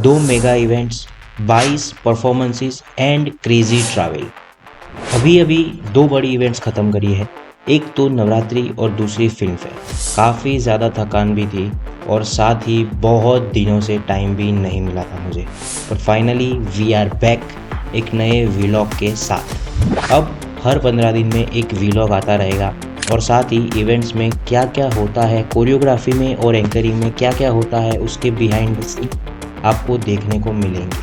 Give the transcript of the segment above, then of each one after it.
2 mega events, 22 performances and crazy travel. अभी अभी 2 बड़ी इवेंट्स ख़त्म करी है। एक तो नवरात्रि और दूसरी फिल्म फेयर। काफ़ी ज़्यादा थकान भी थी और साथ ही बहुत दिनों से टाइम भी नहीं मिला था मुझे। पर फाइनली वी आर बैक एक नए व्लॉग के साथ। अब हर 15 दिन में एक व्लॉग आता रहेगा और साथ ही इवेंट्स में क्या क्या होता है, कोरियोग्राफी में और एंकरिंग में क्या क्या होता है, उसके बिहाइंड द सीन आपको देखने को मिलेंगे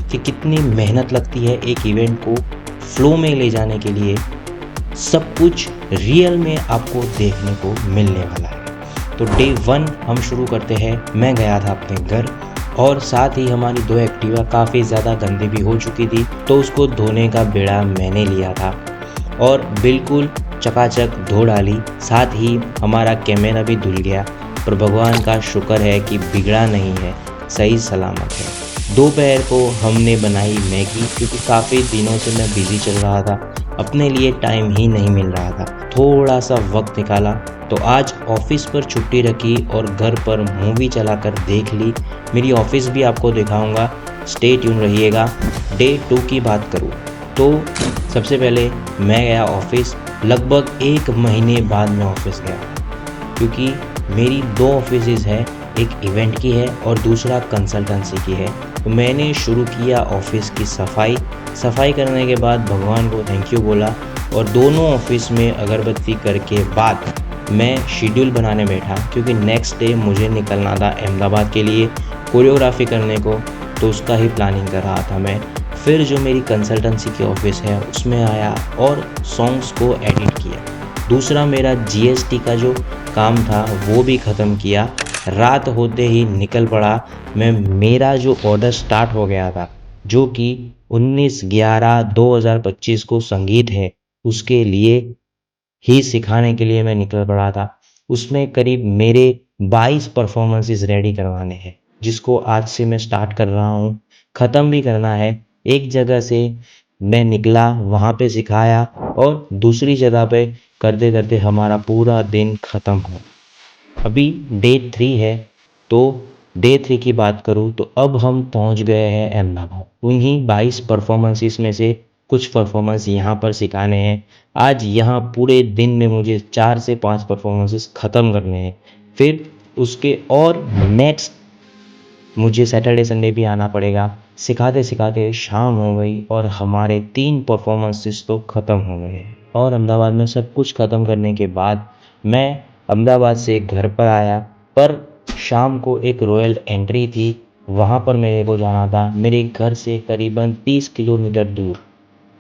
कि कितनी मेहनत लगती है एक इवेंट को फ्लो में ले जाने के लिए। सब कुछ रियल में आपको देखने को मिलने वाला है। तो डे 1 हम शुरू करते हैं। मैं गया था अपने घर और साथ ही हमारी 2 एक्टिवा काफ़ी ज़्यादा गंदी भी हो चुकी थी, तो उसको धोने का बेड़ा मैंने लिया था और बिल्कुल चकाचक धो डाली। साथ ही हमारा कैमरा भी धुल गया, पर भगवान का शुक्र है कि बिगड़ा नहीं है, सही सलामत है। दोपहर को हमने बनाई मैगी, क्योंकि काफ़ी दिनों से मैं बिज़ी चल रहा था, अपने लिए टाइम ही नहीं मिल रहा था। थोड़ा सा वक्त निकाला तो आज ऑफिस पर छुट्टी रखी और घर पर मूवी चलाकर देख ली। मेरी ऑफिस भी आपको दिखाऊंगा, स्टे ट्यून रहिएगा। डे 2 की बात करूँ तो सबसे पहले मैं गया ऑफिस। लगभग 1 महीने बाद मैं ऑफिस गया, क्योंकि मेरी 2 ऑफिसेज है, एक इवेंट की है और दूसरा कंसल्टेंसी की है। तो मैंने शुरू किया ऑफिस की सफाई करने के बाद भगवान को थैंक यू बोला और दोनों ऑफिस में अगरबत्ती करके बाद मैं शेड्यूल बनाने बैठा, क्योंकि नेक्स्ट डे मुझे निकलना था अहमदाबाद के लिए कोरियोग्राफी करने को। तो उसका ही प्लानिंग कर रहा था मैं। फिर जो मेरी कंसल्टेंसी की ऑफिस है उसमें आया और सॉन्ग्स को एडिट किया। दूसरा मेरा जीएसटी का जो काम था वो भी ख़त्म किया। रात होते ही निकल पड़ा मैं। मेरा जो ऑर्डर स्टार्ट हो गया था, जो कि 19/11/2025 को संगीत है, उसके लिए ही सिखाने के लिए मैं निकल पड़ा था। उसमें करीब मेरे 22 परफॉर्मेंसेस रेडी करवाने हैं, जिसको आज से मैं स्टार्ट कर रहा हूँ, ख़त्म भी करना है। एक जगह से मैं निकला, वहाँ पे सिखाया और दूसरी जगह पे करते करते हमारा पूरा दिन ख़त्म हो। अभी डे 3 है, तो डे 3 की बात करूँ तो अब हम पहुँच गए हैं अहमदाबाद। उन्हीं 22 परफॉर्मेंसेस में से कुछ परफॉर्मेंस यहाँ पर सिखाने हैं। आज यहाँ पूरे दिन में मुझे 4 से 5 परफॉर्मेंसेस ख़त्म करने हैं। फिर उसके और नेक्स्ट मुझे सैटरडे संडे भी आना पड़ेगा। सिखाते सिखाते शाम हो गई और हमारे 3 परफॉर्मेंसेस तो ख़त्म हो गए। और अहमदाबाद में सब कुछ ख़त्म करने के बाद मैं अहमदाबाद से घर पर आया, पर शाम को एक रॉयल एंट्री थी, वहाँ पर मेरे को जाना था, मेरे घर से करीबन 30 किलोमीटर दूर।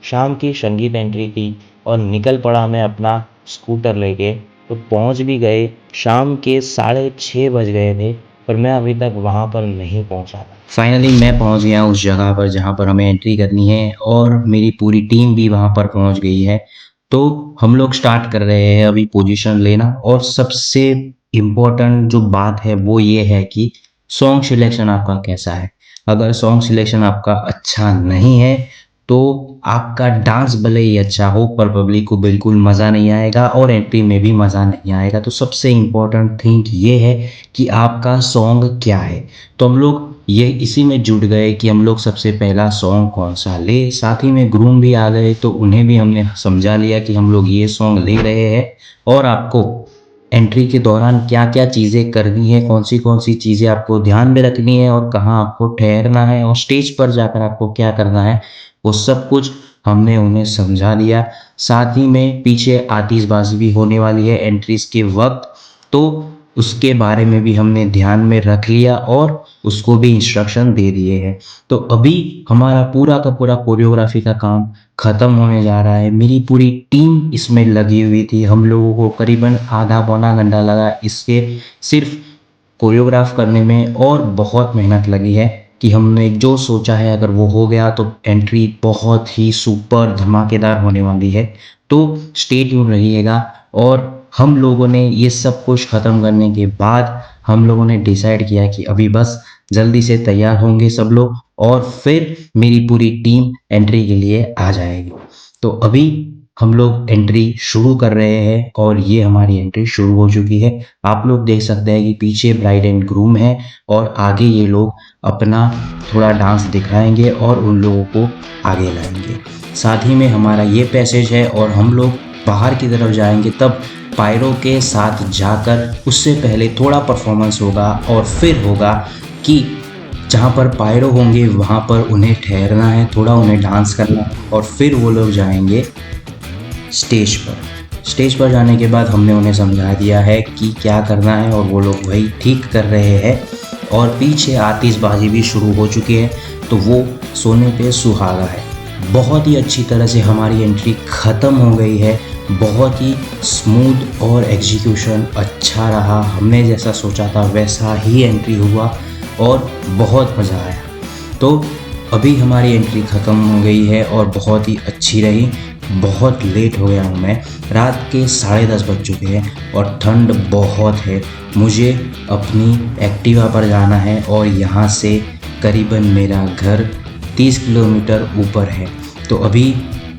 शाम की संगीत एंट्री थी और निकल पड़ा मैं अपना स्कूटर लेके। तो पहुंच भी गए, शाम के 6:30 बज गए थे, पर मैं अभी तक वहां पर नहीं पहुंचा था। फाइनली मैं पहुंच गया उस जगह पर जहां पर हमें एंट्री करनी है और मेरी पूरी टीम भी वहां पर पहुंच गई है। तो हम लोग स्टार्ट कर रहे हैं अभी पोजीशन लेना। और सबसे इम्पोर्टेंट जो बात है वो ये है कि सॉन्ग सिलेक्शन आपका कैसा है। अगर सॉन्ग सिलेक्शन आपका अच्छा नहीं है तो आपका डांस भले ही अच्छा हो, पर पब्लिक को बिल्कुल मज़ा नहीं आएगा और एंट्री में भी मज़ा नहीं आएगा। तो सबसे इम्पोर्टेंट थिंग ये है कि आपका सॉन्ग क्या है। तो हम लोग ये इसी में जुट गए कि हम लोग सबसे पहला सॉन्ग कौन सा ले। साथ ही में ग्रूम भी आ गए, तो उन्हें भी हमने समझा लिया कि हम लोग ये सॉन्ग ले रहे हैं और आपको एंट्री के दौरान क्या क्या चीज़ें करनी है, कौन सी चीज़ें आपको ध्यान में रखनी है और कहाँ आपको ठहरना है और स्टेज पर जाकर आपको क्या करना है, वो सब कुछ हमने उन्हें समझा दिया। साथ ही में पीछे आतिशबाजी भी होने वाली है एंट्रीज के वक्त, तो उसके बारे में भी हमने ध्यान में रख लिया और उसको भी इंस्ट्रक्शन दे दिए हैं। तो अभी हमारा पूरा का पूरा कोरियोग्राफी का काम ख़त्म होने जा रहा है। मेरी पूरी टीम इसमें लगी हुई थी। हम लोगों को करीबन आधा पौना घंटा लगा इसके सिर्फ कोरियोग्राफ करने में, और बहुत मेहनत लगी है कि हमने जो सोचा है अगर वो हो गया तो एंट्री बहुत ही सुपर धमाकेदार होने वाली है। तो स्टे ट्यून रहिएगा। और हम लोगों ने ये सब कुछ ख़त्म करने के बाद हम लोगों ने डिसाइड किया कि अभी बस जल्दी से तैयार होंगे सब लोग और फिर मेरी पूरी टीम एंट्री के लिए आ जाएगी। तो अभी हम लोग एंट्री शुरू कर रहे हैं और ये हमारी एंट्री शुरू हो चुकी है। आप लोग देख सकते हैं कि पीछे ब्राइड एंड ग्रूम है और आगे ये लोग अपना थोड़ा डांस दिखाएंगे और उन लोगों को आगे लाएंगे। साथ ही में हमारा ये पैसेज है और हम लोग बाहर की तरफ जाएंगे, तब पायरो के साथ जाकर उससे पहले थोड़ा परफॉर्मेंस होगा और फिर होगा कि जहाँ पर पायरो होंगे वहाँ पर उन्हें ठहरना है, थोड़ा उन्हें डांस करना है और फिर वो लोग जाएंगे स्टेज पर। स्टेज पर जाने के बाद हमने उन्हें समझा दिया है कि क्या करना है और वो लोग वही ठीक कर रहे हैं और पीछे आतिशबाजी भी शुरू हो चुकी है, तो वो सोने पे सुहागा है। बहुत ही अच्छी तरह से हमारी एंट्री ख़त्म हो गई है। बहुत ही स्मूथ और एग्जीक्यूशन अच्छा रहा, हमने जैसा सोचा था वैसा ही एंट्री हुआ और बहुत मज़ा आया। तो अभी हमारी एंट्री ख़त्म हो गई है और बहुत ही अच्छी रही। बहुत लेट हो गया हूँ मैं, रात के 10:30 बज चुके हैं और ठंड बहुत है। मुझे अपनी एक्टिवा पर जाना है और यहाँ से करीबन मेरा घर 30 किलोमीटर ऊपर है। तो अभी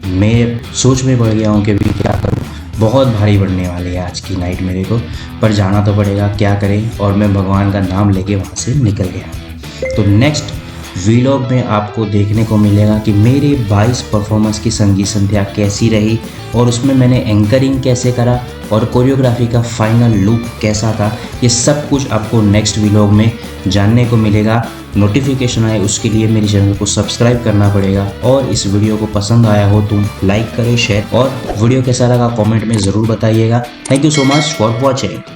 मैं सोच में पड़ गया हूँ कि अभी क्या करूँ। बहुत भारी पड़ने वाली है आज की नाइट मेरे को, पर जाना तो पड़ेगा, क्या करें। और मैं भगवान का नाम लेके वहाँ से निकल गया। तो नेक्स्ट वीलॉग में आपको देखने को मिलेगा कि मेरे 22 परफॉर्मेंस की संगीत संध्या कैसी रही और उसमें मैंने एंकरिंग कैसे करा और कोरियोग्राफी का फाइनल लुक कैसा था। ये सब कुछ आपको नेक्स्ट वीलॉग में जानने को मिलेगा। नोटिफिकेशन आए उसके लिए मेरे चैनल को सब्सक्राइब करना पड़ेगा और इस वीडियो को पसंद आया हो तो लाइक करें, शेयर और वीडियो कैसा लगा कमेंट में ज़रूर बताइएगा। Thank you so much for watching.